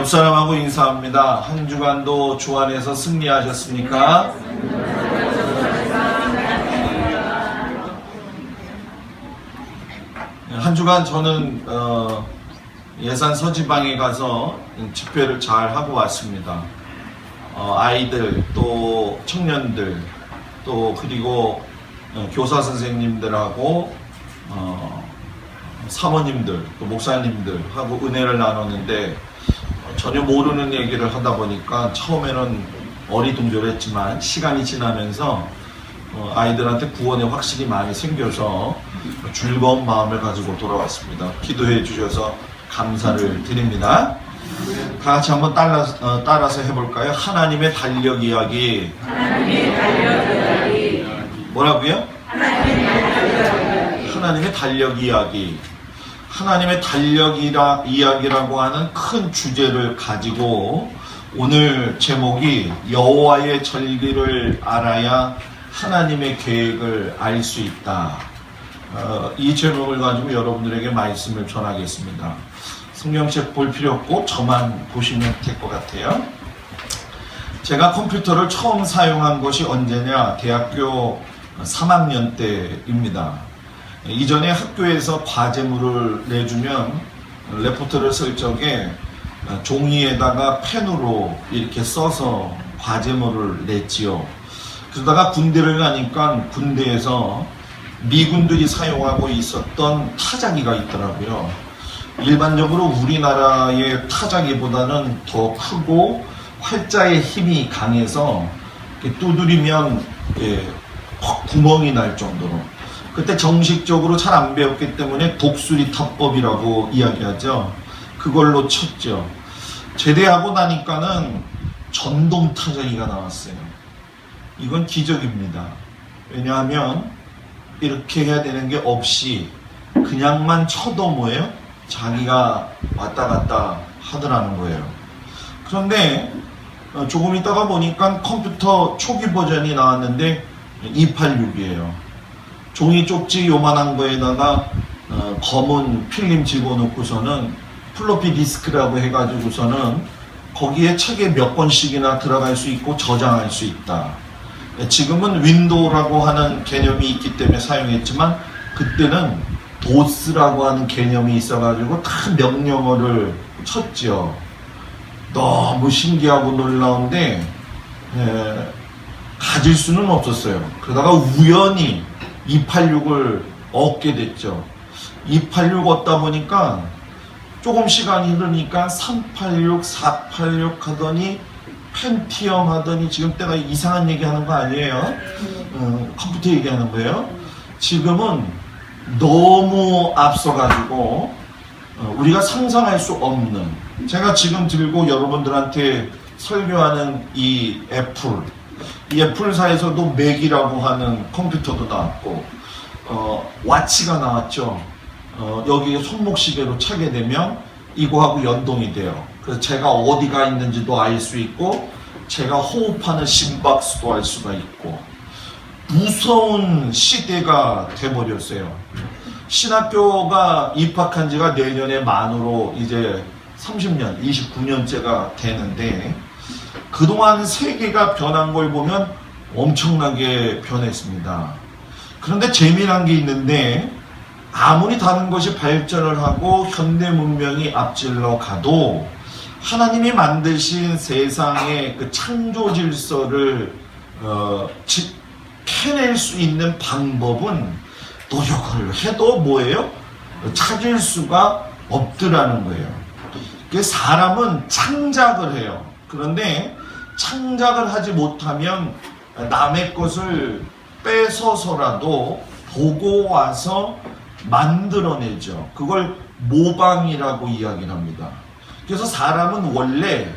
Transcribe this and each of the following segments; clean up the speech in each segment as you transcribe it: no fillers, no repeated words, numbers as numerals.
옆사람하고 인사합니다. 한 주간도 주 안에서 승리하셨습니까? 한 주간 저는 예산 서지방에 가서 집회를 잘 하고 왔습니다. 아이들 또 청년들 또 그리고 교사 선생님들하고 사모님들 또 목사님들하고 은혜를 나눴는데 전혀 모르는 얘기를 하다 보니까 처음에는 어리둥절했지만 시간이 지나면서 아이들한테 구원의 확신이 많이 생겨서 즐거운 마음을 가지고 돌아왔습니다. 기도해 주셔서 감사를 드립니다. 다 같이 한번 따라서 해볼까요? 하나님의 달력 이야기. 뭐라고요? 하나님의 달력 이야기. 하나님의 달력 이야기라고 하는 큰 주제를 가지고 오늘 제목이 여호와의 절기를 알아야 하나님의 계획을 알 수 있다. 이 제목을 가지고 여러분들에게 말씀을 전하겠습니다. 성경책 볼 필요 없고 저만 보시면 될 것 같아요. 제가 컴퓨터를 처음 사용한 것이 언제냐? 대학교 3학년 때입니다. 이전에 학교에서 과제물을 내주면 레포트를 쓸 적에 종이에다가 펜으로 이렇게 써서 과제물을 냈지요. 그러다가 군대를 가니까 군대에서 미군들이 사용하고 있었던 타자기가 있더라고요. 일반적으로 우리나라의 타자기보다는 더 크고 활자의 힘이 강해서 두드리면 구멍이 날 정도로. 그때 정식적으로 잘 안 배웠기 때문에 독수리 타법이라고 이야기하죠. 그걸로 쳤죠. 제대하고 나니까는 전동 타자기가 나왔어요. 이건 기적입니다. 왜냐하면 이렇게 해야 되는 게 없이 그냥만 쳐도 뭐예요? 자기가 왔다 갔다 하더라는 거예요. 그런데 조금 있다가 보니까 컴퓨터 초기 버전이 나왔는데 286이에요. 종이 쪽지 요만한 거에다가 검은 필름 집어넣고서는 플로피 디스크라고 해가지고서는 거기에 책에 몇 번씩이나 들어갈 수 있고 저장할 수 있다. 지금은 윈도우라고 하는 개념이 있기 때문에 사용했지만 그때는 도스라고 하는 개념이 있어가지고 다 명령어를 쳤죠. 너무 신기하고 놀라운데 가질 수는 없었어요. 그러다가 우연히 286을 얻게 됐죠. 286 얻다 보니까 조금 시간이 흐르니까 386, 486 하더니 펜티엄 하더니 지금 때가 이상한 얘기 하는 거 아니에요? 컴퓨터 얘기하는 거예요. 지금은 너무 앞서가지고 우리가 상상할 수 없는, 제가 지금 들고 여러분들한테 설교하는 이 애플사에서도 맥이라고 하는 컴퓨터도 나왔고 와치가 나왔죠. 여기 손목시계로 차게 되면 이거하고 연동이 돼요. 그래서 제가 어디가 있는지도 알 수 있고 제가 호흡하는 심박수도 알 수가 있고 무서운 시대가 돼버렸어요. 신학교가 입학한 지가 내년에 만으로 이제 30년, 29년째가 되는데 그동안 세계가 변한 걸 보면 엄청나게 변했습니다. 그런데 재미난 게 있는데 아무리 다른 것이 발전을 하고 현대 문명이 앞질러 가도 하나님이 만드신 세상의 그 창조 질서를 해낼 수 있는 방법은 노력을 해도 뭐예요? 찾을 수가 없더라는 거예요. 사람은 창작을 해요. 그런데 창작을 하지 못하면 남의 것을 뺏어서라도 보고 와서 만들어내죠. 그걸 모방이라고 이야기를 합니다. 그래서 사람은 원래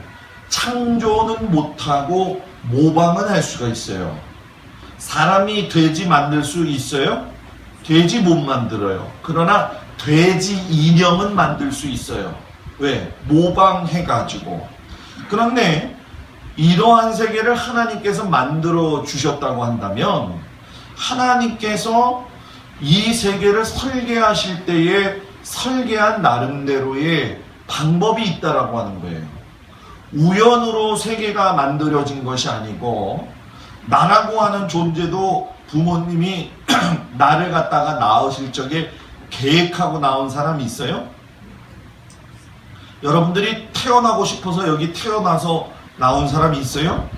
창조는 못하고 모방은 할 수가 있어요. 사람이 돼지 만들 수 있어요? 돼지 못 만들어요. 그러나 돼지 인형은 만들 수 있어요. 왜? 모방해가지고. 그런데 이러한 세계를 하나님께서 만들어 주셨다고 한다면 하나님께서 이 세계를 설계하실 때에 설계한 나름대로의 방법이 있다라고 하는 거예요. 우연으로 세계가 만들어진 것이 아니고 나라고 하는 존재도 부모님이 나를 갖다가 낳으실 적에 계획하고 나온 사람이 있어요? 여러분들이 태어나고 싶어서 여기 태어나서 나온 사람이 있어요?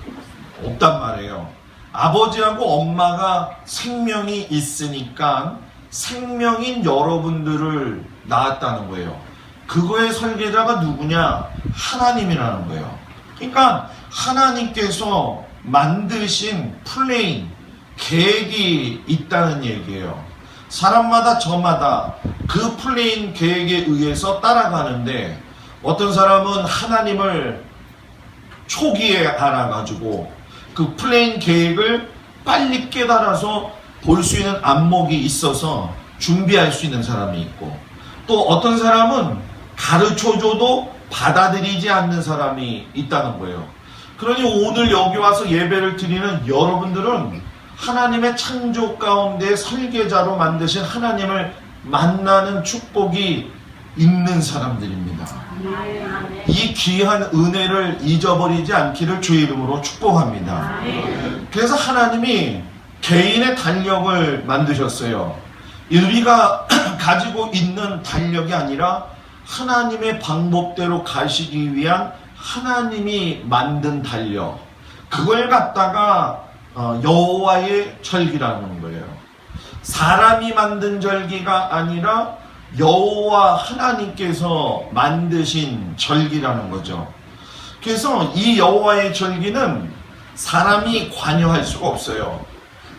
없단 말이에요. 아버지하고 엄마가 생명이 있으니까 생명인 여러분들을 낳았다는 거예요. 그거의 설계자가 누구냐? 하나님이라는 거예요. 그러니까 하나님께서 만드신 플레인, 계획이 있다는 얘기예요. 사람마다 저마다 그 플레인 계획에 의해서 따라가는데 어떤 사람은 하나님을 초기에 알아가지고 그 플레인 계획을 빨리 깨달아서 볼 수 있는 안목이 있어서 준비할 수 있는 사람이 있고, 또 어떤 사람은 가르쳐줘도 받아들이지 않는 사람이 있다는 거예요. 그러니 오늘 여기 와서 예배를 드리는 여러분들은 하나님의 창조 가운데 설계자로 만드신 하나님을 만나는 축복이 있는 사람들입니다. 이 귀한 은혜를 잊어버리지 않기를 주의 이름으로 축복합니다. 그래서 하나님이 개인의 달력을 만드셨어요. 우리가 가지고 있는 달력이 아니라 하나님의 방법대로 가시기 위한 하나님이 만든 달력, 그걸 갖다가 여호와의 절기라는 거예요. 사람이 만든 절기가 아니라 여호와 하나님께서 만드신 절기라는 거죠. 그래서 이 여호와의 절기는 사람이 관여할 수가 없어요.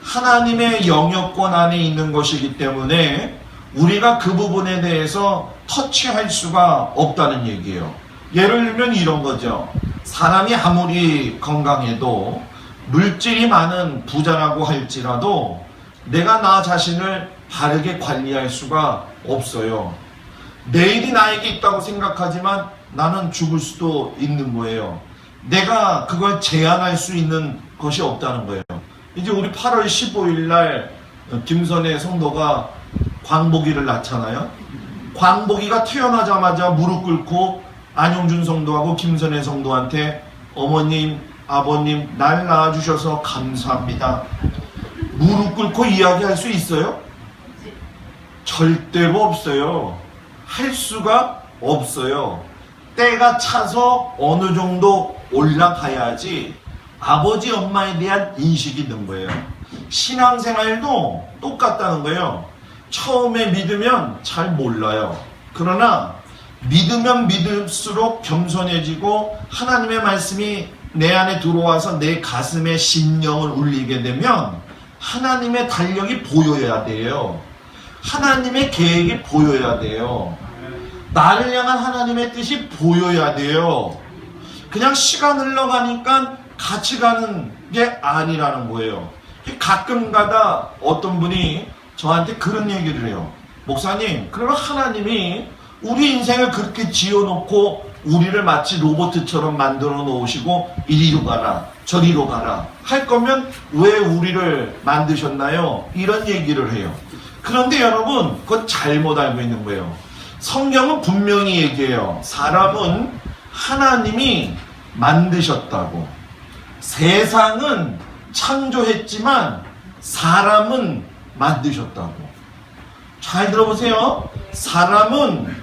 하나님의 영역권 안에 있는 것이기 때문에 우리가 그 부분에 대해서 터치할 수가 없다는 얘기예요. 예를 들면 이런 거죠. 사람이 아무리 건강해도 물질이 많은 부자라고 할지라도 내가 나 자신을 바르게 관리할 수가 없어요. 내일이 나에게 있다고 생각하지만 나는 죽을 수도 있는 거예요. 내가 그걸 제한할 수 있는 것이 없다는 거예요. 이제 우리 8월 15일 날 김선혜 성도가 광복이를 낳잖아요. 광복이가 태어나자마자 무릎 꿇고 안용준 성도하고 김선혜 성도한테 어머님, 아버님 날 낳아주셔서 감사합니다. 무릎 꿇고 이야기할 수 있어요? 절대로 없어요. 할 수가 없어요. 때가 차서 어느 정도 올라가야지 아버지 엄마에 대한 인식이 있는 거예요. 신앙생활도 똑같다는 거예요. 처음에 믿으면 잘 몰라요. 그러나 믿으면 믿을수록 겸손해지고 하나님의 말씀이 내 안에 들어와서 내 가슴에 심령을 울리게 되면 하나님의 달력이 보여야 돼요. 하나님의 계획이 보여야 돼요. 나를 향한 하나님의 뜻이 보여야 돼요. 그냥 시간 흘러가니까 같이 가는 게 아니라는 거예요. 가끔가다 어떤 분이 저한테 그런 얘기를 해요. 목사님, 그러면 하나님이 우리 인생을 그렇게 지어놓고 우리를 마치 로봇처럼 만들어 놓으시고 이리로 가라 저리로 가라 할 거면 왜 우리를 만드셨나요? 이런 얘기를 해요. 그런데 여러분, 그건 잘못 알고 있는 거예요. 성경은 분명히 얘기해요. 사람은 하나님이 만드셨다고. 세상은 창조했지만 사람은 만드셨다고. 잘 들어보세요. 사람은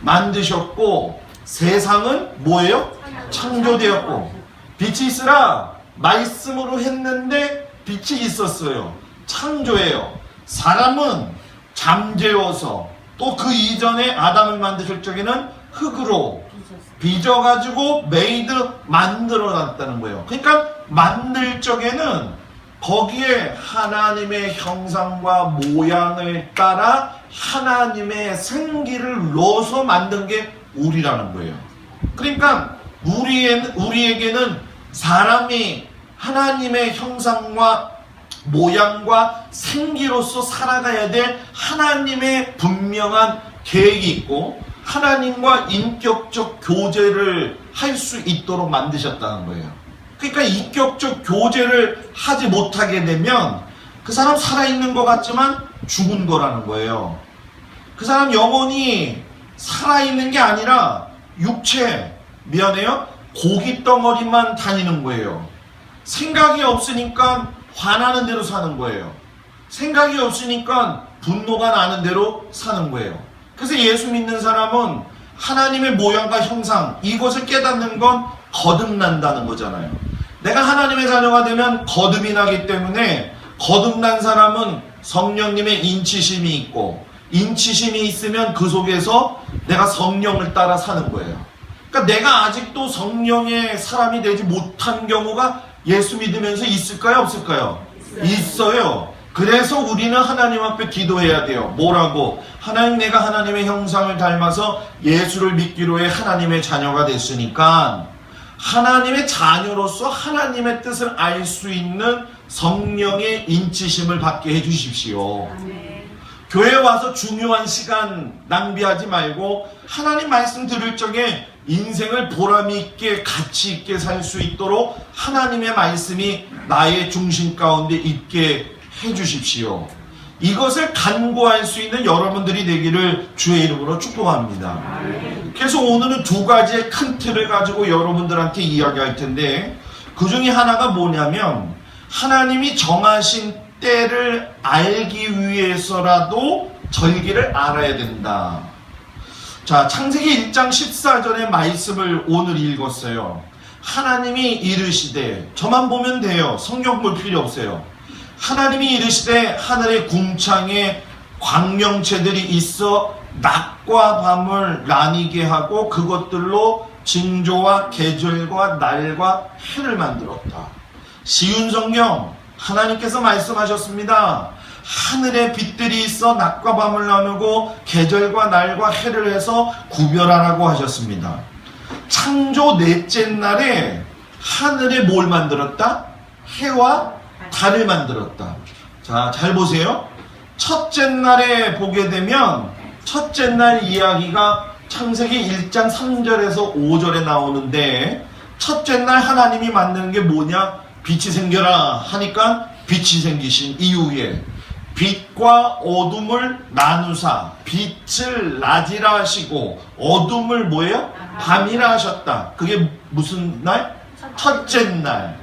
만드셨고 세상은 뭐예요? 창조되었고. 빛이 있으라 말씀으로 했는데 빛이 있었어요. 창조예요. 사람은 잠재워서 또 그 이전에 아담을 만드실 적에는 흙으로 빚어가지고 메이드 만들어놨다는 거예요. 그러니까 만들 적에는 거기에 하나님의 형상과 모양을 따라 하나님의 생기를 넣어서 만든 게 우리라는 거예요. 그러니까 우리에게는 사람이 하나님의 형상과 모양과 생기로서 살아가야 될 하나님의 분명한 계획이 있고 하나님과 인격적 교제를 할 수 있도록 만드셨다는 거예요. 그러니까 인격적 교제를 하지 못하게 되면 그 사람 살아있는 것 같지만 죽은 거라는 거예요. 그 사람 영혼이 살아있는 게 아니라 육체, 미안해요, 고깃 덩어리만 다니는 거예요. 생각이 없으니까 화나는 대로 사는 거예요. 생각이 없으니까 분노가 나는 대로 사는 거예요. 그래서 예수 믿는 사람은 하나님의 모양과 형상, 이것을 깨닫는 건 거듭난다는 거잖아요. 내가 하나님의 자녀가 되면 거듭이 나기 때문에 거듭난 사람은 성령님의 인치심이 있고, 인치심이 있으면 그 속에서 내가 성령을 따라 사는 거예요. 그러니까 내가 아직도 성령의 사람이 되지 못한 경우가 예수 믿으면서 있을까요? 없을까요? 있어요. 그래서 우리는 하나님 앞에 기도해야 돼요. 뭐라고? 하나님, 내가 하나님의 형상을 닮아서 예수를 믿기로 해 하나님의 자녀가 됐으니까 하나님의 자녀로서 하나님의 뜻을 알 수 있는 성령의 인치심을 받게 해주십시오. 교회 와서 중요한 시간 낭비하지 말고 하나님 말씀 들을 적에 인생을 보람 있게 가치 있게 살 수 있도록 하나님의 말씀이 나의 중심 가운데 있게 해주십시오. 이것을 간구할 수 있는 여러분들이 되기를 주의 이름으로 축복합니다. 그래서 오늘은 두 가지의 큰 틀을 가지고 여러분들한테 이야기할 텐데, 그 중에 하나가 뭐냐면 하나님이 정하신 때를 알기 위해서라도 절기를 알아야 된다. 자, 창세기 1장 14절의 말씀을 오늘 읽었어요. 하나님이 이르시되, 저만 보면 돼요. 성경 볼 필요 없어요. 하나님이 이르시되 하늘의 궁창에 광명체들이 있어 낮과 밤을 나뉘게 하고 그것들로 징조와 계절과 날과 해를 만들었다. 쉬운 성경, 하나님께서 말씀하셨습니다. 하늘에 빛들이 있어 낮과 밤을 나누고 계절과 날과 해를 해서 구별하라고 하셨습니다. 창조 넷째 날에 하늘에 뭘 만들었다? 해와 달을 만들었다. 자, 잘 보세요. 첫째 날에 보게 되면 첫째 날 이야기가 창세기 1장 3절에서 5절에 나오는데, 첫째 날 하나님이 만드는 게 뭐냐? 빛이 생겨라 하니까 빛이 생기신 이후에 빛과 어둠을 나누사 빛을 낮이라 하시고 어둠을 뭐예요? 밤이라 하셨다. 그게 무슨 날? 첫째 날.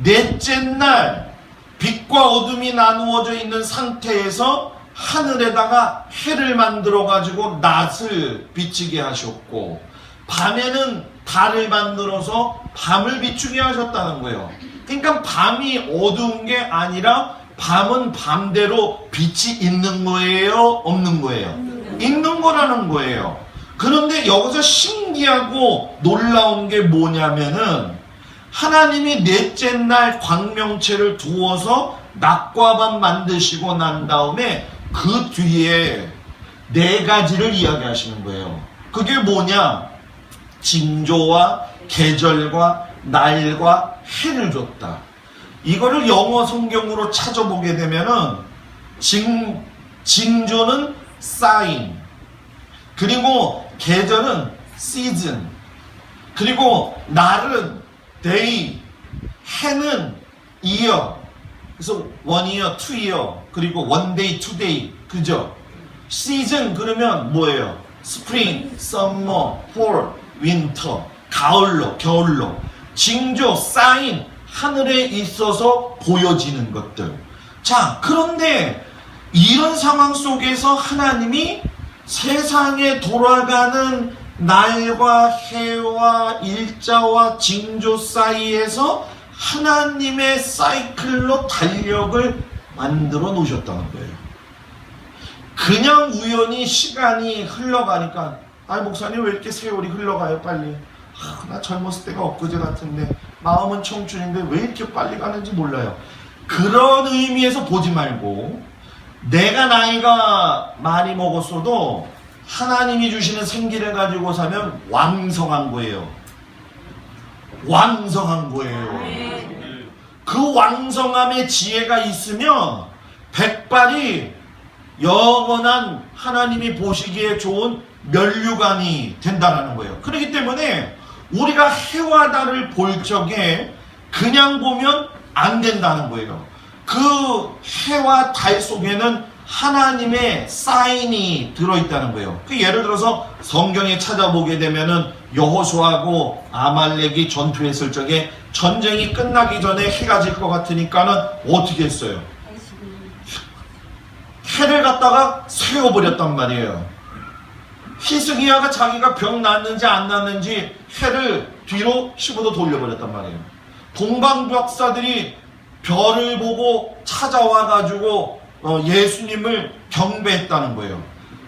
넷째 날 빛과 어둠이 나누어져 있는 상태에서 하늘에다가 해를 만들어 가지고 낮을 비치게 하셨고, 밤에는 달을 만들어서 밤을 비추게 하셨다는 거예요. 그러니까 밤이 어두운 게 아니라 밤은 밤대로 빛이 있는 거예요? 없는 거예요? 있는 거라는 거예요. 그런데 여기서 신기하고 놀라운 게 뭐냐면은, 하나님이 넷째 날 광명체를 두어서 낮과 밤 만드시고 난 다음에 그 뒤에 네 가지를 이야기하시는 거예요. 그게 뭐냐? 징조와 계절과 날과 해를 줬다. 이거를 영어 성경으로 찾아보게 되면은 징조는 sign, 그리고 계절은 season, 그리고 날은 day, 해는 year. 그래서 one year, two year, 그리고 one day, two day. 그죠? season 그러면 뭐예요? spring, summer, fall, winter. 가을로, 겨울로. 징조, sign, 하늘에 있어서 보여지는 것들. 자, 그런데 이런 상황 속에서 하나님이 세상에 돌아가는 날과 해와 일자와 징조 사이에서 하나님의 사이클로 달력을 만들어 놓으셨다는 거예요. 그냥 우연히 시간이 흘러가니까, 아, 목사님 왜 이렇게 세월이 흘러가요 빨리? 나 젊었을 때가 엊그제 같은데, 마음은 청춘인데 왜 이렇게 빨리 가는지 몰라요. 그런 의미에서 보지 말고, 내가 나이가 많이 먹었어도 하나님이 주시는 생기를 가지고 사면 왕성한 거예요. 왕성한 거예요. 그 왕성함의 지혜가 있으면 백발이 영원한 하나님이 보시기에 좋은 면류관이 된다는 거예요. 그렇기 때문에 우리가 해와 달을 볼 적에 그냥 보면 안 된다는 거예요. 그 해와 달 속에는 하나님의 사인이 들어있다는 거예요. 예를 들어서 성경에 찾아보게 되면은 여호수아하고 아말렉이 전투했을 적에 전쟁이 끝나기 전에 해가 질 것 같으니까는 어떻게 했어요? 해를 갖다가 세워버렸단 말이에요. 히스기야가 자기가 병 났는지 안 났는지 해를 뒤로 15도 돌려버렸단 말이에요. 동방박사들이 별을 보고 찾아와가지고 예수님을 경배했다는 거예요.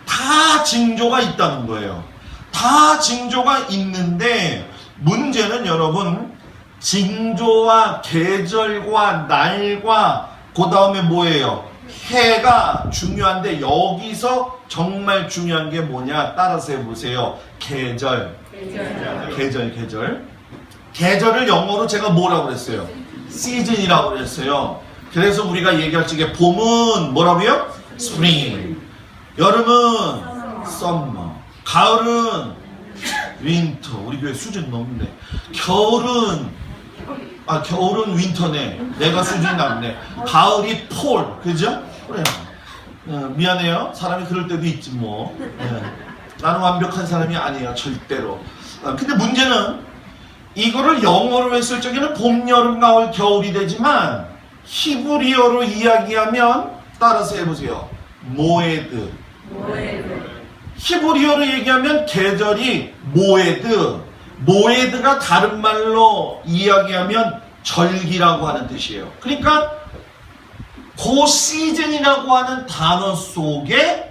다 징조가 있다는 거예요. 다 징조가 있는데 문제는 여러분, 징조와 계절과 날과 그 다음에 뭐예요? 해가 중요한데 여기서 정말 중요한 게 뭐냐? 따라서 해보세요. 계절. 계절을 영어로 제가 뭐라고 그랬어요? 시즌이라고 그랬어요. 그래서 우리가 얘기할 적에 봄은 뭐라고요? 스프링. 여름은 썸머. 가을은 윈터. 우리 교회 수준 높네. 겨울은 윈터네. 내가 수준이 낮네. 가을이 폴. 그죠? 그래요. 미안해요. 사람이 그럴 때도 있지 뭐. 나는 완벽한 사람이 아니에요. 절대로. 근데 문제는 이거를 영어로 했을 적에는 봄, 여름, 가을, 겨울이 되지만 히브리어로 이야기하면 따라서 해보세요. 모에드. 히브리어로 얘기하면 계절이 모에드. 모에드가 다른 말로 이야기하면 절기라고 하는 뜻이에요. 그러니까 그 시즌이라고 하는 단어 속에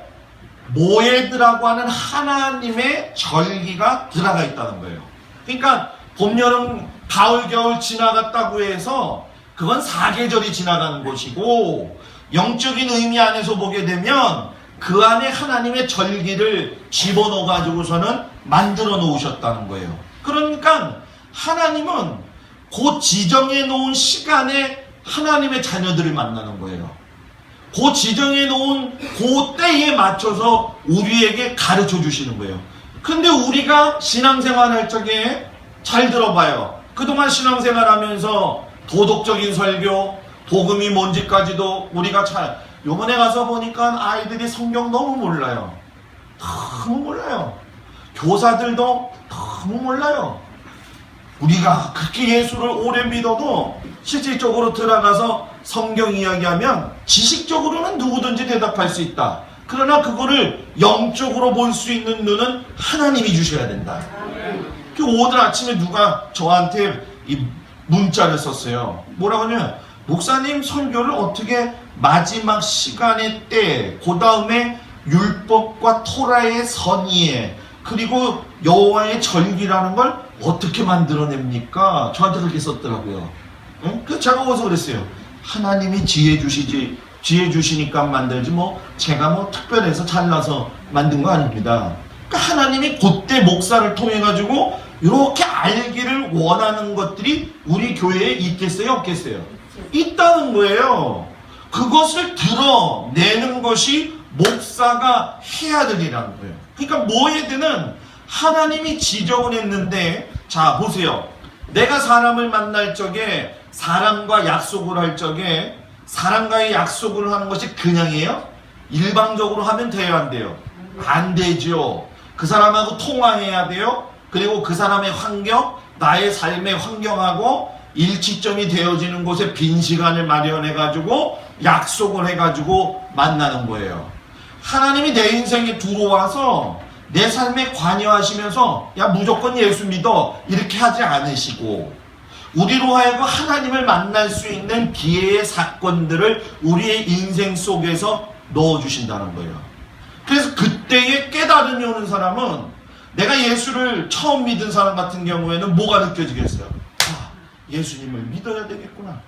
모에드라고 하는 하나님의 절기가 들어가 있다는 거예요. 그러니까 봄, 여름, 가을, 겨울 지나갔다고 해서 그건 사계절이 지나가는 것이고, 영적인 의미 안에서 보게 되면 그 안에 하나님의 절기를 집어넣어 가지고서는 만들어 놓으셨다는 거예요. 그러니까 하나님은 그 지정해 놓은 시간에 하나님의 자녀들을 만나는 거예요. 그 지정해 놓은 그 때에 맞춰서 우리에게 가르쳐 주시는 거예요. 근데 우리가 신앙생활 할 적에 잘 들어봐요. 그동안 신앙생활 하면서 도덕적인 설교, 복음이 뭔지까지도 우리가 잘, 요번에 가서 보니까 아이들이 성경 너무 몰라요. 너무 몰라요. 교사들도 너무 몰라요. 우리가 그렇게 예수를 오래 믿어도 실질적으로 들어가서 성경 이야기하면 지식적으로는 누구든지 대답할 수 있다. 그러나 그거를 영적으로 볼 수 있는 눈은 하나님이 주셔야 된다. 오늘 아침에 누가 저한테 이 문자를 썼어요. 뭐라고 하냐면, 목사님 설교를 어떻게 마지막 시간의 때, 그 다음에 율법과 토라의 선의에, 그리고 여호와의 절기라는 걸 어떻게 만들어냅니까? 저한테 그렇게 썼더라고요. 응? 그래서 제가 어서 그랬어요. 하나님이 지혜 주시지, 지혜 주시니까 만들지 뭐 제가 뭐 특별해서 잘나서 만든 거 아닙니다. 그러니까 하나님이 그때 목사를 통해 가지고 이렇게 알기를 원하는 것들이 우리 교회에 있겠어요, 없겠어요? 있다는 거예요. 그것을 드러내는 것이 목사가 해야 될 일이라는 거예요. 그러니까 모에드는 하나님이 지정을 했는데, 자 보세요. 내가 사람을 만날 적에, 사람과 약속을 할 적에, 사람과의 약속을 하는 것이 그냥이에요? 일방적으로 하면 돼요, 안 돼요? 안 되죠. 그 사람하고 통화해야 돼요. 그리고 그 사람의 환경, 나의 삶의 환경하고 일치점이 되어지는 곳에 빈 시간을 마련해가지고 약속을 해가지고 만나는 거예요. 하나님이 내 인생에 들어와서 내 삶에 관여하시면서 야 무조건 예수 믿어 이렇게 하지 않으시고, 우리로 하여금 하나님을 만날 수 있는 기회의 사건들을 우리의 인생 속에서 넣어주신다는 거예요. 그래서 그때에 깨달음이 오는 사람은, 내가 예수를 처음 믿은 사람 같은 경우에는 뭐가 느껴지겠어요? 아, 예수님을 믿어야 되겠구나.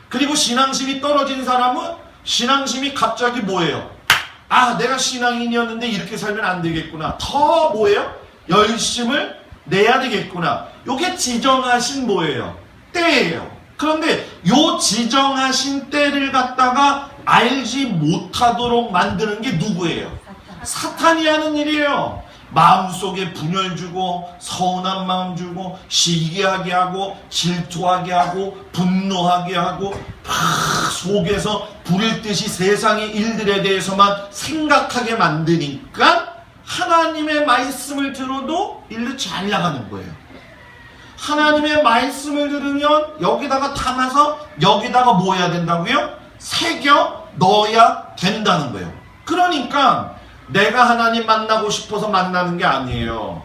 그리고 신앙심이 떨어진 사람은 신앙심이 갑자기 뭐예요? 아, 내가 신앙인이었는데 이렇게 살면 안 되겠구나. 더 뭐예요? 열심을 내야 되겠구나. 요게 지정하신 뭐예요? 때예요. 그런데 요 지정하신 때를 갖다가 알지 못하도록 만드는 게 누구예요? 사탄이 하는 일이에요. 마음속에 분열 주고, 서운한 마음 주고, 시기하게 하고, 질투하게 하고, 분노하게 하고, 막 속에서 불일 듯이 세상의 일들에 대해서만 생각하게 만드니까 하나님의 말씀을 들어도 일로 잘 나가는 거예요. 하나님의 말씀을 들으면 여기다가 담아서 여기다가 뭐 해야 된다고요? 새겨 넣어야 된다는 거예요. 그러니까 내가 하나님 만나고 싶어서 만나는 게 아니에요.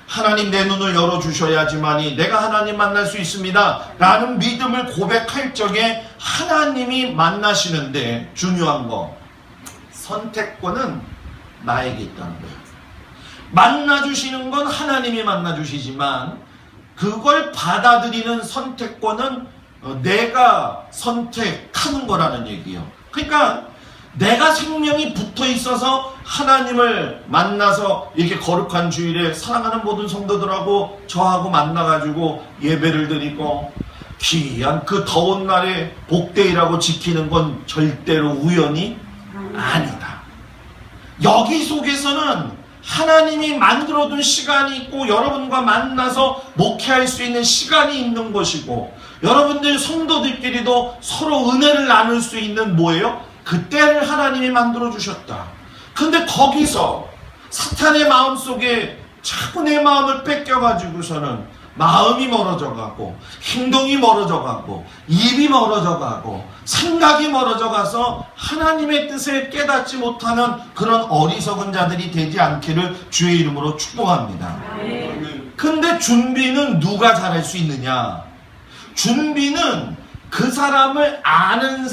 하나님 내 눈을 열어주셔야지만이 내가 하나님 만날 수 있습니다 라는 믿음을 고백할 적에 하나님이 만나시는데 중요한 거, 선택권은 나에게 있다는 거예요. 만나주시는 건 하나님이 만나주시지만 그걸 받아들이는 선택권은 내가 선택하는 거라는 얘기예요. 그러니까 내가 생명이 붙어 있어서 하나님을 만나서 이렇게 거룩한 주일에 사랑하는 모든 성도들하고 저하고 만나가지고 예배를 드리고 귀한 그 더운 날에 복되이라고 지키는 건 절대로 우연이 아니다. 여기 속에서는 하나님이 만들어둔 시간이 있고 여러분과 만나서 목회할 수 있는 시간이 있는 것이고 여러분들 성도들끼리도 서로 은혜를 나눌 수 있는 뭐예요? 그 때를 하나님이 만들어 주셨다. 근데 거기서 사탄의 마음속에 자꾸 내 마음을 뺏겨가지고서는 마음이 멀어져 가고 행동이 멀어져 가고 입이 멀어져 가고 생각이 멀어져 가서 하나님의 뜻을 깨닫지 못하는 그런 어리석은 자들이 되지 않기를 주의 이름으로 축복합니다. 근데 준비는 누가 잘할 수 있느냐? 준비는 그 사람을 아는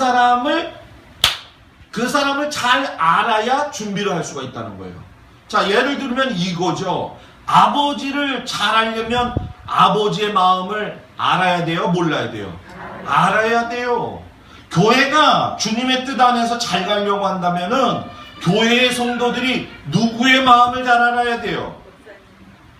그 사람을 잘 알아야 준비를 할 수가 있다는 거예요. 자, 예를 들면 이거죠. 아버지를 잘 알려면 아버지의 마음을 알아야 돼요? 몰라야 돼요? 알아야 돼요. 교회가 주님의 뜻 안에서 잘 가려고 한다면은 교회의 성도들이 누구의 마음을 잘 알아야 돼요?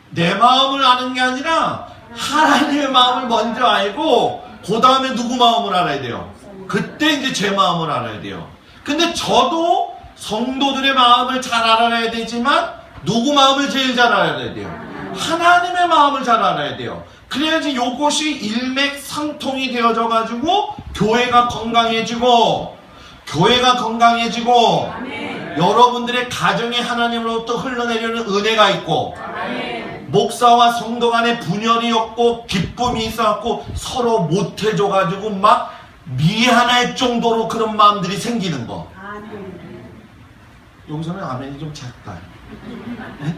내 마음을 아는 게 아니라 하나님의 마음을 먼저 알고 그 다음에 누구 마음을 알아야 돼요? 그때 이제 제 마음을 알아야 돼요. 근데 저도 성도들의 마음을 잘 알아야 되지만 누구 마음을 제일 잘 알아야 돼요? 하나님의 마음을 잘 알아야 돼요. 그래야지 이것이 일맥상통이 되어져 가지고 교회가 건강해지고 여러분들의 가정에 하나님으로부터 흘러내리는 은혜가 있고 목사와 성도 간에 분열이 없고 기쁨이 있어갖고 서로 못해줘 가지고 막 미안할 정도로 그런 마음들이 생기는 거. 여기서는 아멘이 좀 작다. 네?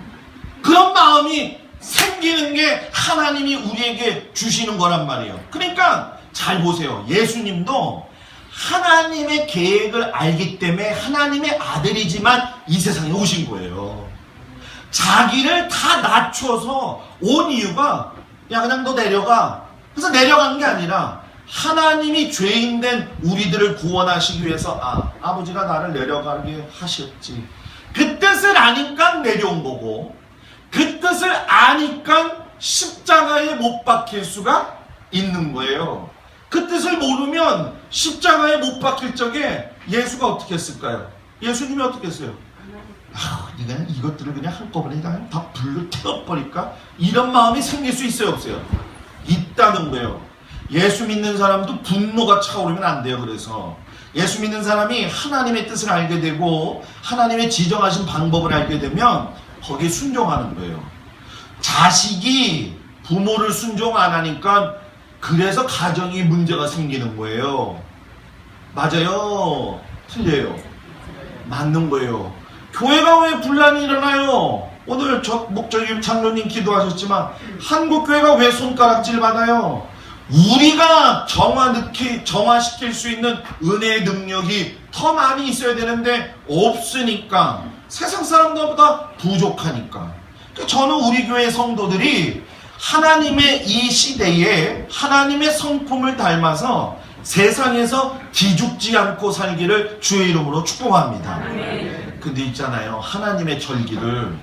그런 마음이 생기는 게 하나님이 우리에게 주시는 거란 말이에요. 그러니까 잘 보세요. 예수님도 하나님의 계획을 알기 때문에 하나님의 아들이지만 이 세상에 오신 거예요. 자기를 다 낮춰서 온 이유가 야 그냥 너 내려가. 그래서 내려간 게 아니라 하나님이 죄인된 우리들을 구원하시기 위해서 아버지가 나를 내려가게 하셨지. 그 뜻을 아니까 내려온 거고 그 뜻을 아니까 십자가에 못 박힐 수가 있는 거예요. 그 뜻을 모르면 십자가에 못 박힐 적에 예수가 어떻게 했을까요? 예수님이 어떻게 했어요? 내가 이것들을 그냥 한꺼번에 그냥 다 불로 태워버릴까? 이런 마음이 생길 수 있어요, 없어요? 있다는 거예요. 예수 믿는 사람도 분노가 차오르면 안 돼요. 그래서 예수 믿는 사람이 하나님의 뜻을 알게 되고 하나님의 지정하신 방법을 알게 되면 거기에 순종하는 거예요. 자식이 부모를 순종 안 하니까 그래서 가정이 문제가 생기는 거예요. 맞아요? 틀려요? 맞는 거예요. 교회가 왜 분란이 일어나요? 오늘 목적임 장로님 기도하셨지만 한국교회가 왜 손가락질 받아요? 우리가 정화시킬 수 있는 은혜의 능력이 더 많이 있어야 되는데 없으니까 세상 사람들보다 부족하니까. 저는 우리 교회 성도들이 하나님의 이 시대에 하나님의 성품을 닮아서 세상에서 기죽지 않고 살기를 주의 이름으로 축복합니다. 근데 있잖아요, 하나님의 절기를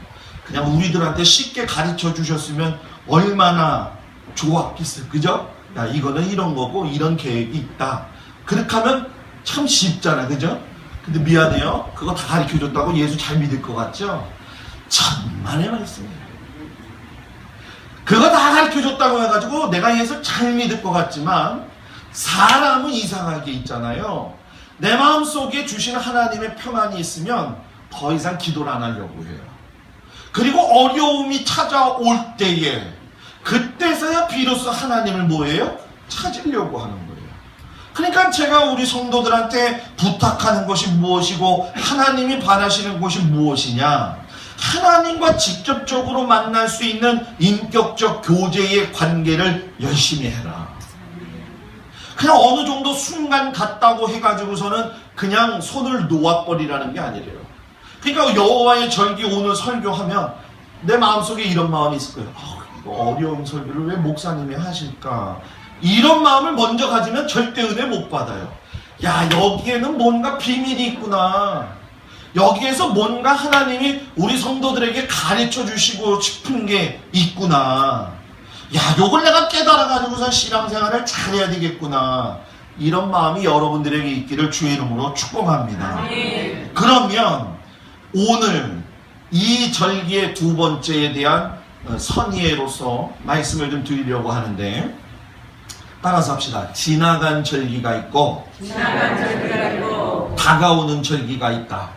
그냥 우리들한테 쉽게 가르쳐 주셨으면 얼마나 좋았겠어요. 그죠? 야, 이거는 이런 거고 이런 계획이 있다. 그렇게 하면 참 쉽잖아. 그죠? 근데 미안해요, 그거 다 가르쳐 줬다고 예수 잘 믿을 것 같죠? 천만의 말씀이에요. 그거 다 가르쳐 줬다고 해가지고 내가 예수 잘 믿을 것 같지만 사람은 이상하게 있잖아요. 내 마음속에 주신 하나님의 평안이 있으면 더 이상 기도를 안 하려고 해요. 그리고 어려움이 찾아올 때에 그때서야 비로소 하나님을 뭐예요? 찾으려고 하는 거예요. 그러니까 제가 우리 성도들한테 부탁하는 것이 무엇이고 하나님이 바라시는 것이 무엇이냐? 하나님과 직접적으로 만날 수 있는 인격적 교제의 관계를 열심히 해라. 그냥 어느 정도 순간 갔다고 해가지고서는 그냥 손을 놓아버리라는 게 아니래요. 그러니까 여호와의 절기 오늘 설교하면 내 마음속에 이런 마음이 있을 거예요. 이거 어려운 설교를 왜 목사님이 하실까? 이런 마음을 먼저 가지면 절대 은혜 못 받아요. 야, 여기에는 뭔가 비밀이 있구나. 여기에서 뭔가 하나님이 우리 성도들에게 가르쳐 주시고 싶은 게 있구나. 야, 요걸 내가 깨달아가지고서 신앙생활을 잘해야 되겠구나. 이런 마음이 여러분들에게 있기를 주의 이름으로 축복합니다. 그러면 오늘 이 절기의 두 번째에 대한 선의로서 말씀을 좀 드리려고 하는데, 따라서 합시다. 지나간 절기가 있고, 다가오는 절기가 있다.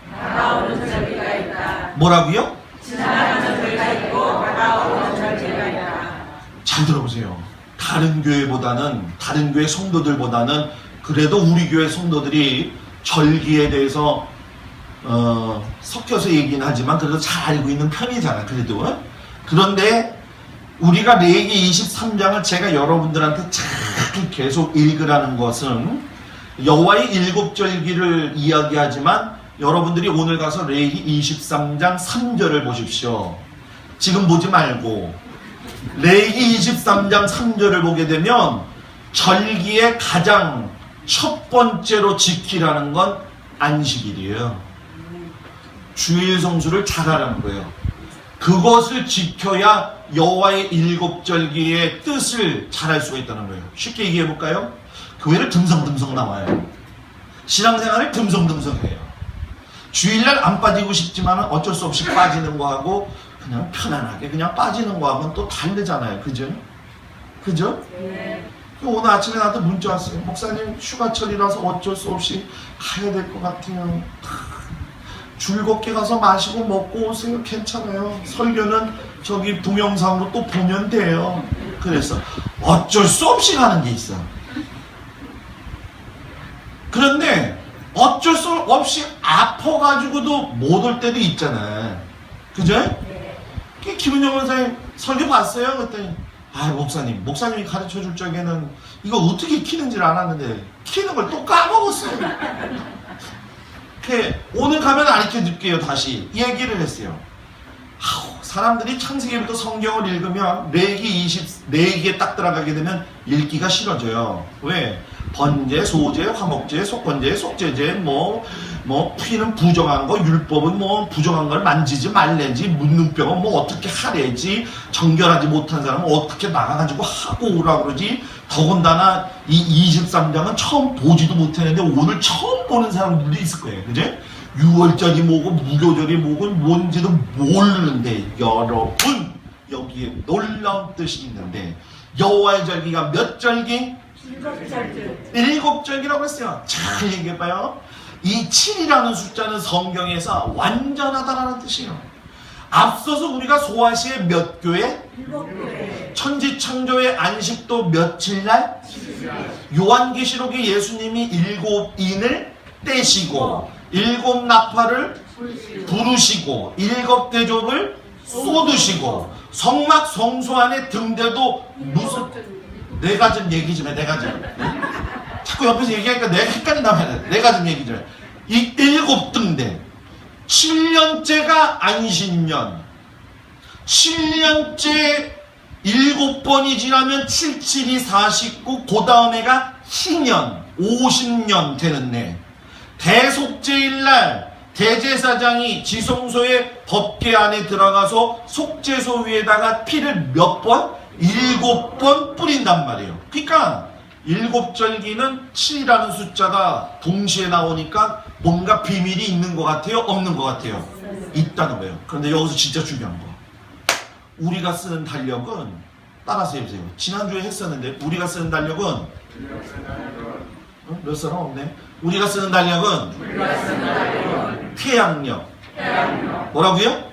뭐라고요? 지나간 절기가 있고 다가오는 절기가 있다. 잘 들어보세요. 다른 교회 성도들보다는 그래도 우리 교회 성도들이 절기에 대해서 섞여서 얘기는 하지만 그래도 잘 알고 있는 편이잖아. 그래도. 그런데 우리가 레위기 23장을 제가 여러분들한테 잘 계속 읽으라는 것은 여호와의 일곱 절기를 이야기하지만 여러분들이 오늘 가서 레위기 23장 3절을 보십시오. 지금 보지 말고 레위기 23장 3절을 보게 되면 절기의 가장 첫 번째로 지키라는 건 안식일이에요. 주일 성수를 잘하라는 거예요. 그것을 지켜야 여호와의 일곱 절기의 뜻을 잘할 수가 있다는 거예요. 쉽게 얘기해 볼까요? 교회를 듬성듬성 나와요. 신앙생활을 듬성듬성해요. 주일날 안 빠지고 싶지만 어쩔 수 없이 빠지는 거하고 그냥 편안하게 그냥 빠지는 거하고는 또 다르잖아요. 그죠? 그죠? 네. 오늘 아침에 나한테 문자 왔어요. 목사님 휴가철이라서 어쩔 수 없이 가야 될 것 같아요. 즐겁게 가서 마시고 먹고 오세요. 괜찮아요. 설교는 저기 동영상으로 또 보면 돼요. 그래서 어쩔 수 없이 가는 게 있어. 그런데 어쩔 수 없이 아파가지고도 못 올 때도 있잖아. 그죠? 김은영 원사님 설교 봤어요? 그랬더니 목사님이 가르쳐줄 적에는 이거 어떻게 키는지를 알았는데 키는 걸 또 까먹었어요. 오늘 가면 가르쳐줄게요. 다시 얘기를 했어요. 사람들이 창세기부터 성경을 읽으면 레위기에 딱 들어가게 되면 읽기가 싫어져요. 왜? 번제, 소제, 화목제, 속건제, 속제제, 피는 부정한 거, 율법은 부정한 걸 만지지 말래지, 묻는 병은 어떻게 하래지, 정결하지 못한 사람은 어떻게 나가가지고 하고 오라 그러지. 더군다나 이 23장은 처음 보지도 못했는데 오늘 처음 보는 사람들도 있을 거예요. 그제? 6월절이 뭐고 무교절이 뭐고 뭔지도 모르는데 여러분 여기에 놀라운 뜻이 있는데 여호와의 절기가 몇 절기? 7절기라고 했어요. 잘 얘기해봐요. 이 7이라는 숫자는 성경에서 완전하다라는 뜻이에요. 앞서서 우리가 소아시의 몇 교회? 7교회. 천지창조의 안식도 며칠날? 요한계시록에 예수님이 7인을 떼시고 7 나팔을 부르시고 7 대접을 쏟으시고 성막 성소 안에 등대도 무슨 내가 좀 얘기 좀 해. 내가 좀 자꾸 옆에서 얘기하니까 내가 헷갈린다 말이야. 내가 좀 얘기 좀 해. 이 7 등대 7년째가 안식년 7년째 7번이 지나면 77이 49 그 다음에가 희년 50년 되는 해. 대속죄일날 대제사장이 지성소의 법궤 안에 들어가서 속죄소 위에다가 피를 몇 번? 7번 뿌린단 말이에요. 그러니까 7절기는 7이라는 숫자가 동시에 나오니까 뭔가 비밀이 있는 것 같아요? 없는 것 같아요? 있다는 거예요. 그런데 여기서 진짜 중요한 거, 우리가 쓰는 달력은 따라서 해보세요. 지난주에 했었는데 우리가 쓰는 달력은 몇 사람 없네. 우리가 쓰는 달력은 태양력. 뭐라고요?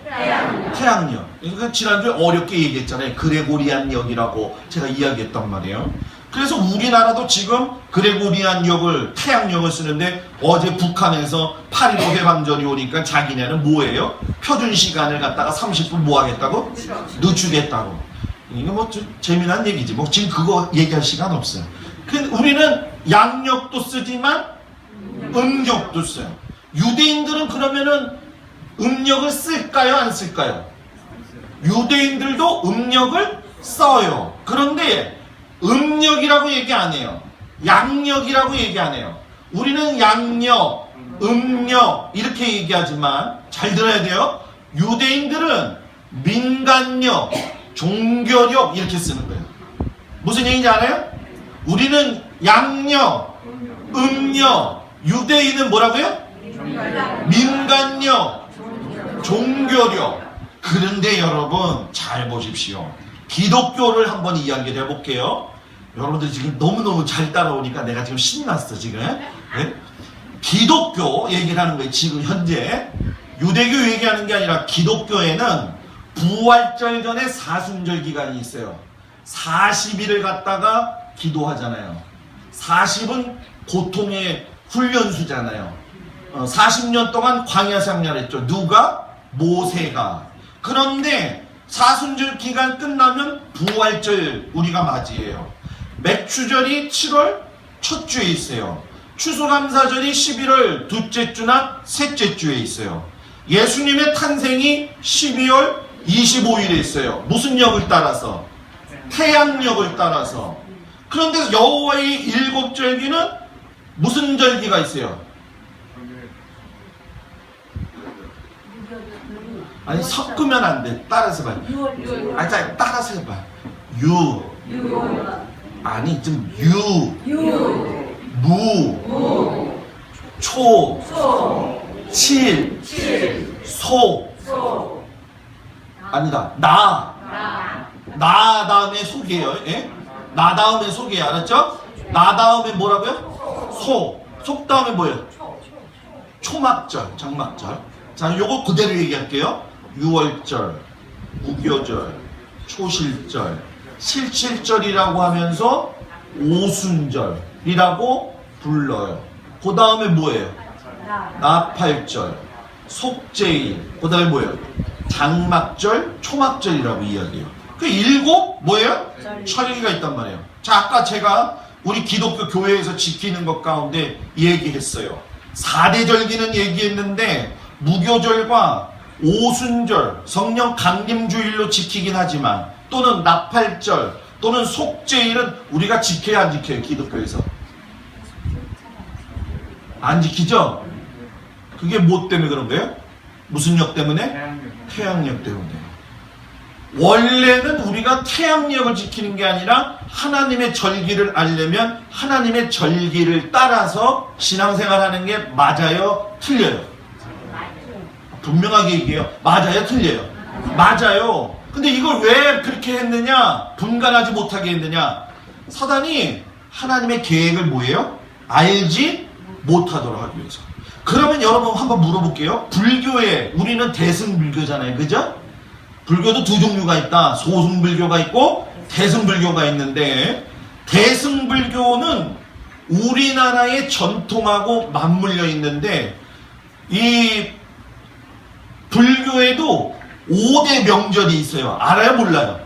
태양력. 그러니까 지난주에 어렵게 얘기했잖아요. 그레고리안력이라고 제가 이야기했단 말이에요. 그래서 우리나라도 지금 그레고리안력을, 태양력을 쓰는데, 어제 북한에서 8.15 해방절이 오니까 자기네는 뭐예요? 표준 시간을 갖다가 30분 뭐 하겠다고? 늦추겠다고. 이게 뭐 좀 재미난 얘기지. 뭐 지금 그거 얘기할 시간 없어요. 우리는 양력도 쓰지만 음력도 써요. 유대인들은 그러면은 음력을 쓸까요? 안 쓸까요? 유대인들도 음력을 써요. 그런데 음력이라고 얘기 안 해요. 양력이라고 얘기 안 해요. 우리는 양력, 음력 이렇게 얘기하지만 잘 들어야 돼요. 유대인들은 민간력, 종교력 이렇게 쓰는 거예요. 무슨 얘기인지 알아요? 우리는 양력, 음력, 유대인은 뭐라고요? 민간력, 종교력. 그런데 여러분 잘 보십시오. 기독교를 한번 이야기를 해볼게요. 여러분들 지금 너무너무 잘 따라오니까 내가 지금 신났어 지금. 네? 기독교 얘기를 하는 거예요. 지금 현재 유대교 얘기하는 게 아니라 기독교에는 부활절 전에 사순절 기간이 있어요. 40일을 갖다가 기도하잖아요. 40은 고통의 훈련수잖아요. 40년 동안 광야 생활했죠. 누가? 모세가. 그런데 사순절 기간 끝나면 부활절 우리가 맞이해요. 맥추절이 7월 첫 주에 있어요. 추수감사절이 11월 둘째 주나 셋째 주에 있어요. 예수님의 탄생이 12월 25일에 있어요. 무슨 역을 따라서? 태양력을 따라서. 그런데 여호와의 일곱 절기는 무슨 절기가 있어요? 아니 섞으면 안 돼. 따라서 봐요. 아니 따라서 해봐. 아니 좀 무, 초, 칠, 소. 아니다. 나 다음에 속이에요. 예? 나 다음에 속이에요. 알았죠? 나 다음에 뭐라고요? 속 다음에 뭐예요? 초막절, 장막절. 자, 요거 그대로 얘기할게요. 유월절, 무교절, 초실절, 실칠절이라고 하면서 오순절이라고 불러요. 그 다음에 뭐예요? 나팔절, 속죄일, 그 다음에 뭐예요? 장막절, 초막절이라고 이야기해요. 그 일곱 뭐예요? 절기가 있단 말이에요. 자, 아까 제가 우리 기독교 교회에서 지키는 것 가운데 얘기했어요. 4대 절기는 얘기했는데 무교절과 오순절, 성령 강림주일로 지키긴 하지만, 또는 나팔절, 또는 속죄일은 우리가 지켜야 안 지켜요? 기독교에서 안 지키죠? 그게 뭐 때문에 그런 거예요? 무슨 력 때문에? 태양력 때문에. 원래는 우리가 태양력을 지키는 게 아니라 하나님의 절기를 알려면 하나님의 절기를 따라서 신앙생활하는 게 맞아요? 틀려요? 분명하게 얘기해요. 맞아요? 틀려요? 맞아요. 근데 이걸 왜 그렇게 했느냐? 분간하지 못하게 했느냐? 사단이 하나님의 계획을 뭐예요? 알지 못하도록 하기 위해서. 그러면 여러분 한번 물어볼게요. 불교에 우리는 대승불교잖아요. 그죠? 불교도 두 종류가 있다. 소승불교가 있고 대승불교가 있는데, 대승불교는 우리나라의 전통하고 맞물려 있는데, 이 불교에도 5대 명절이 있어요. 알아요? 몰라요?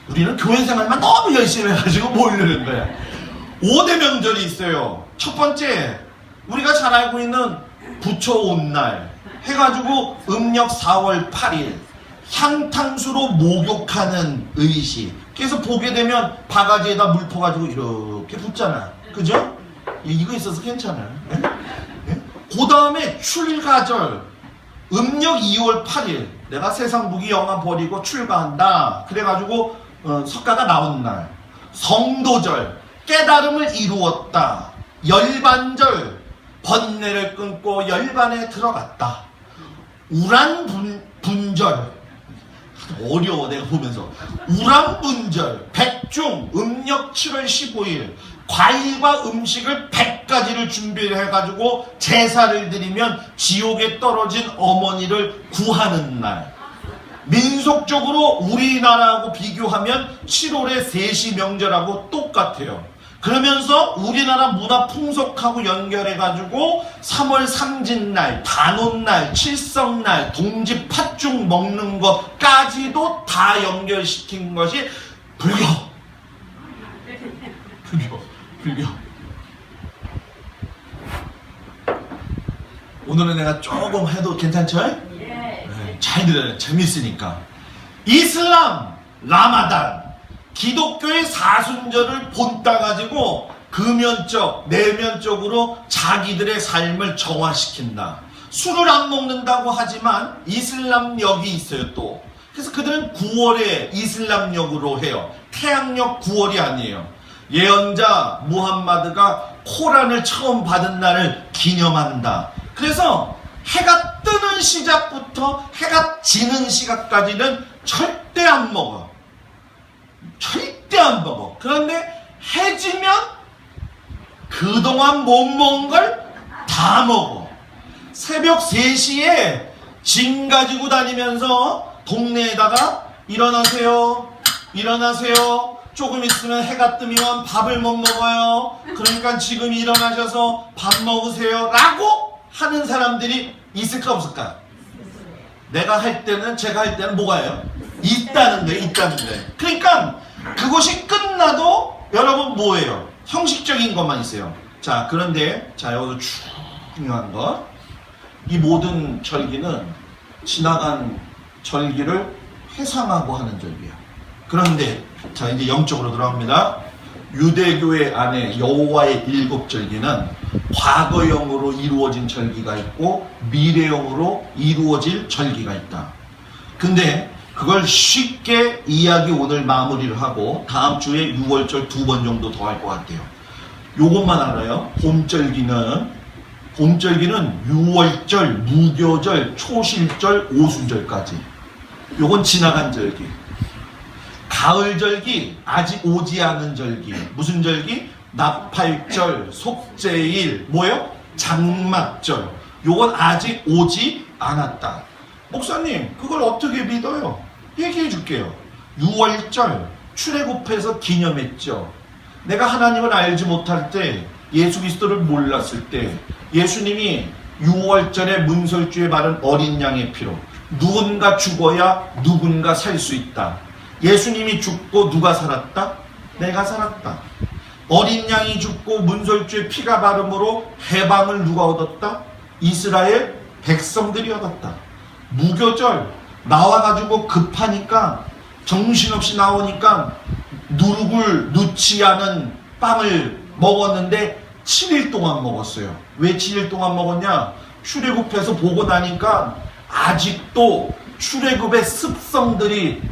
우리는 교회 생활만 너무 열심히 해가지고 모르는 거야. 5대 명절이 있어요. 첫 번째, 우리가 잘 알고 있는 부처온날 해가지고 음력 4월 8일 향탕수로 목욕하는 의식. 그래서 보게 되면 바가지에다 물 퍼가지고 이렇게 붓잖아. 그죠? 이거 있어서 괜찮아요. 네? 네? 그 다음에 출가절, 음력 2월 8일 내가 세상 무기 영화 버리고 출가한다. 그래가지고 석가가 나온 날. 성도절, 깨달음을 이루었다. 열반절, 번뇌를 끊고 열반에 들어갔다. 우란분절, 어려워 내가 보면서. 우람분절, 백중, 음력 7월 15일 과일과 음식을 100가지를 준비를 해가지고 제사를 드리면 지옥에 떨어진 어머니를 구하는 날. 민속적으로 우리나라하고 비교하면 7월의 세시 명절하고 똑같아요. 그러면서 우리나라 문화 풍속하고 연결해가지고 3월 삼진날, 단오날, 칠성날, 동지 팥죽 먹는 것까지도 다 연결시킨 것이 불교. 불교. 오늘은 내가 조금 해도 괜찮죠? 네, 잘 들어요. 재밌으니까. 이슬람, 라마단, 기독교의 사순절을 본따 가지고 금연적, 내면적으로 자기들의 삶을 정화시킨다. 술을 안 먹는다고 하지만 이슬람력이 있어요 또. 그래서 그들은 9월에 이슬람력으로 해요. 태양력 9월이 아니에요. 예언자 무함마드가 코란을 처음 받은 날을 기념한다. 그래서 해가 뜨는 시작부터 해가 지는 시각까지는 절대 안 먹어. 절대 안 먹어. 그런데 해지면 그동안 못 먹은 걸 다 먹어. 새벽 3시에 짐 가지고 다니면서 동네에다가 일어나세요. 일어나세요. 조금 있으면 해가 뜨면 밥을 못 먹어요. 그러니까 지금 일어나셔서 밥 먹으세요. 라고 하는 사람들이 있을까 없을까? 내가 할 때는, 제가 할 때는 뭐가요? 있다는 거예요. 있다는 거예요. 그러니까 그것이 끝나도 여러분 뭐예요? 형식적인 것만 있어요. 자, 그런데 자, 여기서 중요한 것. 이 모든 절기는 지나간 절기를 회상하고 하는 절기야. 그런데 자, 이제 영적으로 들어갑니다. 유대교회 안에 여호와의 7절기는 과거형으로 이루어진 절기가 있고 미래형으로 이루어질 절기가 있다. 근데 그걸 쉽게 이야기 오늘 마무리를 하고 다음 주에 6월절 2번 정도 더 할 것 같아요. 요것만 알아요. 봄절기는 6월절, 무교절, 초실절, 오순절까지. 요건 지나간 절기. 가을절기, 아직 오지 않은 절기. 무슨 절기? 나팔절, 속죄일, 뭐요? 장막절. 요건 아직 오지 않았다. 목사님, 그걸 어떻게 믿어요? 얘기해 줄게요. 6월절, 출애굽해서 기념했죠. 내가 하나님을 알지 못할 때, 예수 그리스도를 몰랐을 때, 예수님이 6월절에 문설주에 바른 어린 양의 피로 누군가 죽어야 누군가 살 수 있다. 예수님이 죽고 누가 살았다? 내가 살았다. 어린 양이 죽고 문설주에 피가 바름으로 해방을 누가 얻었다? 이스라엘 백성들이 얻었다. 무교절 나와가지고 급하니까 정신없이 나오니까 누룩을 넣지 않은 빵을 먹었는데 7일 동안 먹었어요. 왜 7일 동안 먹었냐? 출애굽해서 보고 나니까 아직도 출애굽의 습성들이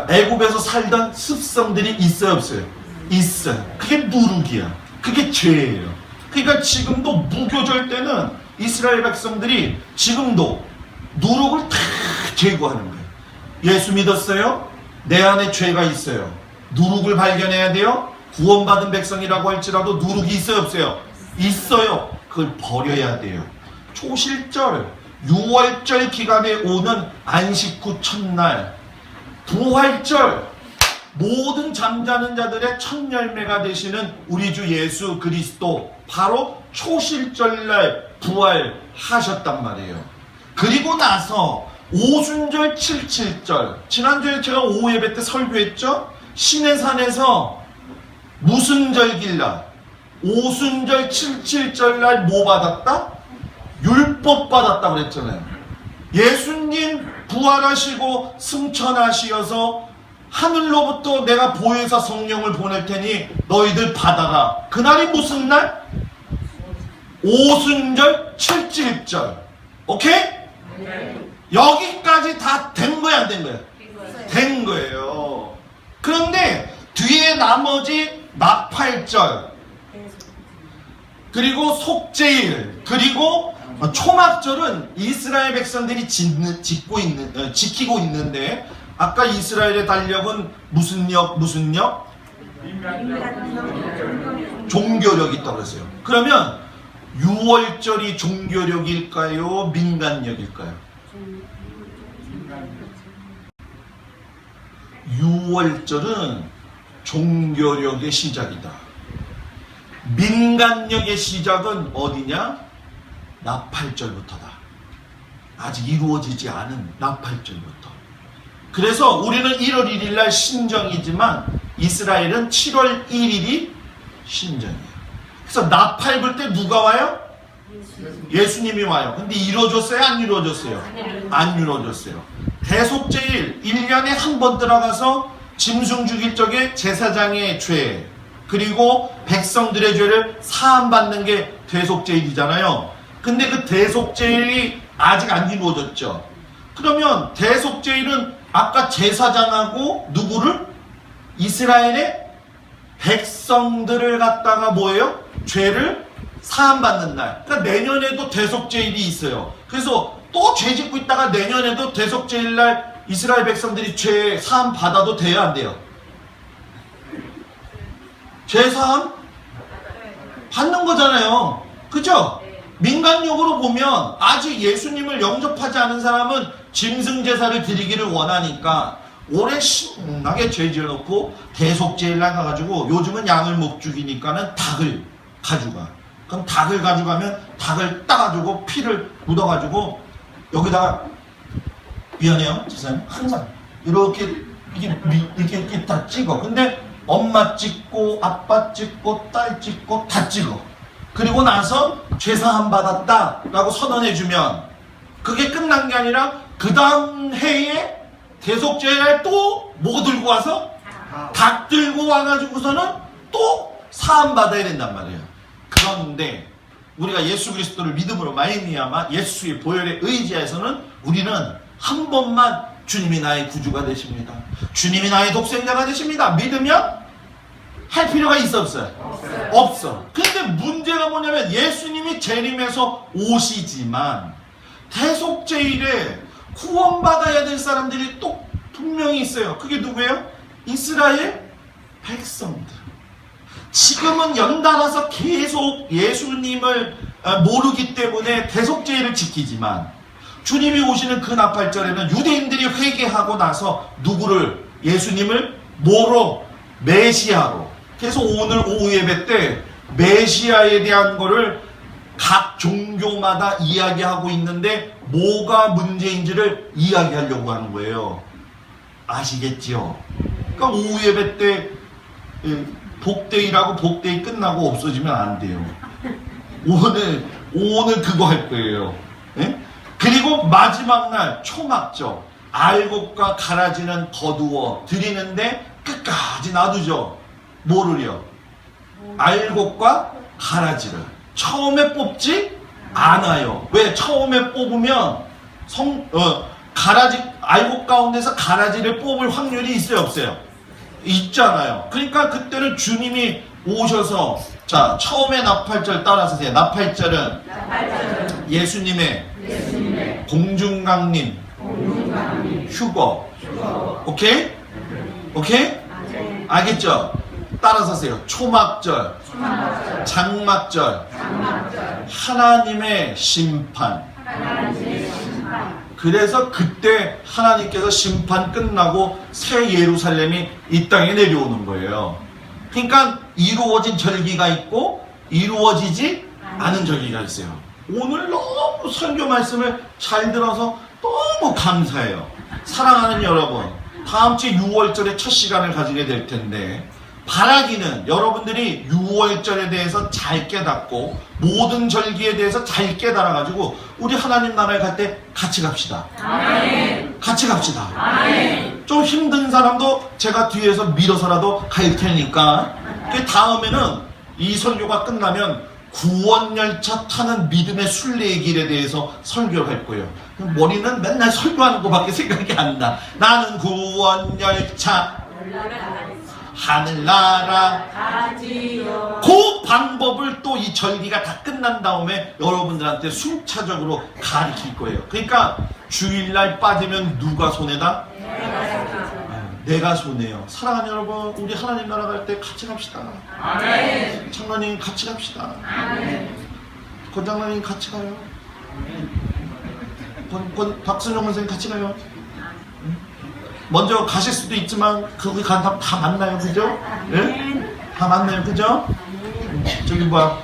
애굽에서 살던 습성들이 있어요 없어요? 있어요. 그게 누룩이야. 그게 죄예요. 그러니까 지금도 무교절 때는 이스라엘 백성들이 지금도 누룩을 다 제거하는 거예요. 예수 믿었어요? 내 안에 죄가 있어요. 누룩을 발견해야 돼요. 구원받은 백성이라고 할지라도 누룩이 있어요 없어요? 있어요. 그걸 버려야 돼요. 초실절 6월절 기간에 오는 안식 후 첫날, 부활절, 모든 잠자는 자들의 첫 열매가 되시는 우리 주 예수 그리스도, 바로 초실절날 부활하셨단 말이에요. 그리고 나서 오순절 77절, 지난주에 제가 오후 예배 때 설교했죠? 시내산에서 무슨 절기날? 오순절 77절날 뭐 받았다? 율법 받았다고 그랬잖아요. 예수님 부활하시고 승천하시어서 하늘로부터 내가 보혜사 성령을 보낼 테니 너희들 받아라. 그날이 무슨 날? 오순절 77절. 오케이? 네. 여기까지 다 된 거야 안 된 거야? 된 거예요. 그런데 뒤에 나머지 나팔절, 그리고 속죄일, 그리고 초막절은 이스라엘 백성들이 지키고 있는데 아까 이스라엘의 달력은 무슨 력? 무슨 력? 종교력이 있다고 했어요. 그러면 6월절이 종교력일까요? 민간력일까요? 6월절은 종교력의 시작이다. 민간력의 시작은 어디냐? 나팔절부터다. 아직 이루어지지 않은 나팔절부터. 그래서 우리는 1월 1일 날 신정이지만 이스라엘은 7월 1일이 신정이에요. 그래서 나팔 불 때 누가 와요? 예수님이 와요. 근데 이루어졌어요? 안 이루어졌어요? 안 이루어졌어요. 대속죄일 1년에 한 번 들어가서 짐승 죽일 적에 제사장의 죄 그리고 백성들의 죄를 사함받는 게 대속죄일이잖아요. 근데 그 대속죄일이 아직 안 이루어졌죠. 그러면 대속죄일은 아까 제사장하고 누구를? 이스라엘의 백성들을 갖다가 뭐예요? 죄를 사함받는 날. 그러니까 내년에도 대속죄일이 있어요. 그래서 또 죄 짓고 있다가 내년에도 대속죄일 날 이스라엘 백성들이 죄 사함 받아도 돼요? 안 돼요? 죄 사함 받는 거잖아요. 그죠? 민간력으로 보면 아직 예수님을 영접하지 않은 사람은 짐승 제사를 드리기를 원하니까 올해 신나게 죄 지어놓고 대속죄일 날 가가지고 요즘은 양을 못 죽이니까는 닭을 가져가. 그럼 닭을 가져가면 닭을 따가지고 피를 묻어가지고 여기다가 미안해요 지사님 항상 이렇게 다 찍어. 근데 엄마 찍고 아빠 찍고 딸 찍고 다 찍어. 그리고 나서 죄사함 받았다 라고 선언해주면 그게 끝난 게 아니라 그 다음 해에 대속죄를 또 뭐 들고 와서? 닭 들고 와가지고서는 또 사함 받아야 된단 말이에요. 그런데 우리가 예수 그리스도를 믿음으로 말미암아 예수의 보혈에 의지해서는 우리는 한 번만 주님이 나의 구주가 되십니다. 주님이 나의 독생자가 되십니다. 믿으면 할 필요가 있어 없어요? 없어. 근데 문제가 뭐냐면 예수님이 재림해서 오시지만 대속죄일에 구원받아야 될 사람들이 또 분명히 있어요. 그게 누구예요? 이스라엘 백성들. 지금은 연달아서 계속 예수님을 모르기 때문에 대속죄일을 지키지만 주님이 오시는 그 나팔절에는 유대인들이 회개하고 나서 누구를? 예수님을 뭐로? 메시아로. 그래서 오늘 오후 예배 때 메시아에 대한 거를 각 종교마다 이야기하고 있는데 뭐가 문제인지를 이야기하려고 하는 거예요. 아시겠지요? 그러니까 오후 예배 때 복데이라고 복데이 끝나고 없어지면 안 돼요. 오늘 그거 할 거예요. 예? 그리고 마지막 날 초막절 알곡과 가라지는 거두어 드리는데 끝까지 놔두죠. 뭐를요? 알곡과 가라지를 처음에 뽑지 않아요. 왜? 처음에 뽑으면 가라지 알곡 가운데서 가라지를 뽑을 확률이 있어요 없어요? 있잖아요. 그러니까 그때는 주님이 오셔서 자 처음에 나팔절 따라서 세요. 나팔절은 예수님의 공중강림 휴거. 오케이? 오케이? 알겠죠? 따라서 세요. 초막절, 장막절, 하나님의 심판. 그래서 그때 하나님께서 심판 끝나고 새 예루살렘이 이 땅에 내려오는 거예요. 그러니까 이루어진 절기가 있고 이루어지지 않은 절기가 있어요. 오늘 너무 설교 말씀을 잘 들어서 너무 감사해요. 사랑하는 여러분, 다음 주 6월절에 첫 시간을 가지게 될 텐데 바라기는 여러분들이 6월절에 대해서 잘 깨닫고 모든 절기에 대해서 잘 깨달아가지고 우리 하나님 나라에 갈 때 같이 갑시다. 아멘. 같이 갑시다. 아멘. 좀 힘든 사람도 제가 뒤에서 밀어서라도 갈 테니까 그 다음에는 이 설교가 끝나면 구원열차 타는 믿음의 순례의 길에 대해서 설교를 할 거예요. 머리는 맨날 설교하는 것밖에 생각이 안 나. 나는 구원열차 하늘나라 가지요. 그 방법을 또 이 절기가 다 끝난 다음에 여러분들한테 순차적으로 가르칠 거예요. 그러니까 주일날 빠지면 누가 손해다? 내가 손해요. 사랑하는 여러분, 우리 하나님 나라 갈 때 같이 갑시다. 아멘. 장로님 같이 갑시다. 아멘. 권장로님 같이 가요. 박순영 선생님 같이 가요. 먼저 가실 수도 있지만 거기 가면 다 만나요, 그죠? 네? 다 만나요, 그죠? 저기 뭐야,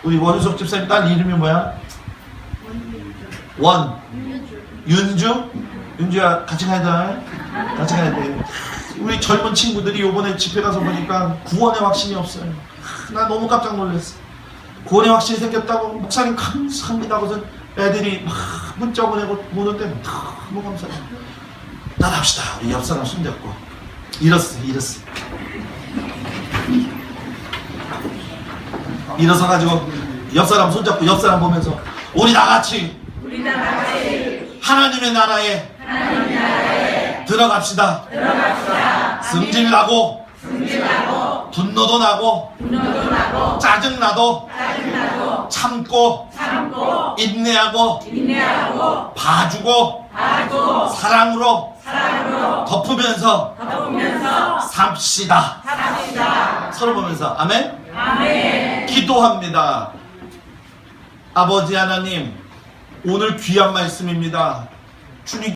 우리 원유석 집사님 딸 이름이 뭐야? 윤주? 윤주야 같이 가야 돼. 같이 가야 돼. 우리 젊은 친구들이 요번에 집회 가서 보니까 구원의 확신이 없어요. 나 너무 깜짝 놀랐어. 구원의 확신이 생겼다고 목사님 감사합니다 하고서 애들이 막 문자 보내고 보는데 너무 감사해. 나갑시다. 우리 옆사람 손잡고 일었어. 일어서가지고 옆사람 손잡고 옆사람 보면서 우리 다같이 하나님의 나라에 들어갑시다. 승질나고 분노도 나고 짜증나도 참고 인내하고 봐주고 사랑으로 덮으면서 삽시다. 서로 보면서 아멘. 기도합니다. 아버지 하나님, 오늘 귀한 말씀입니다. 주님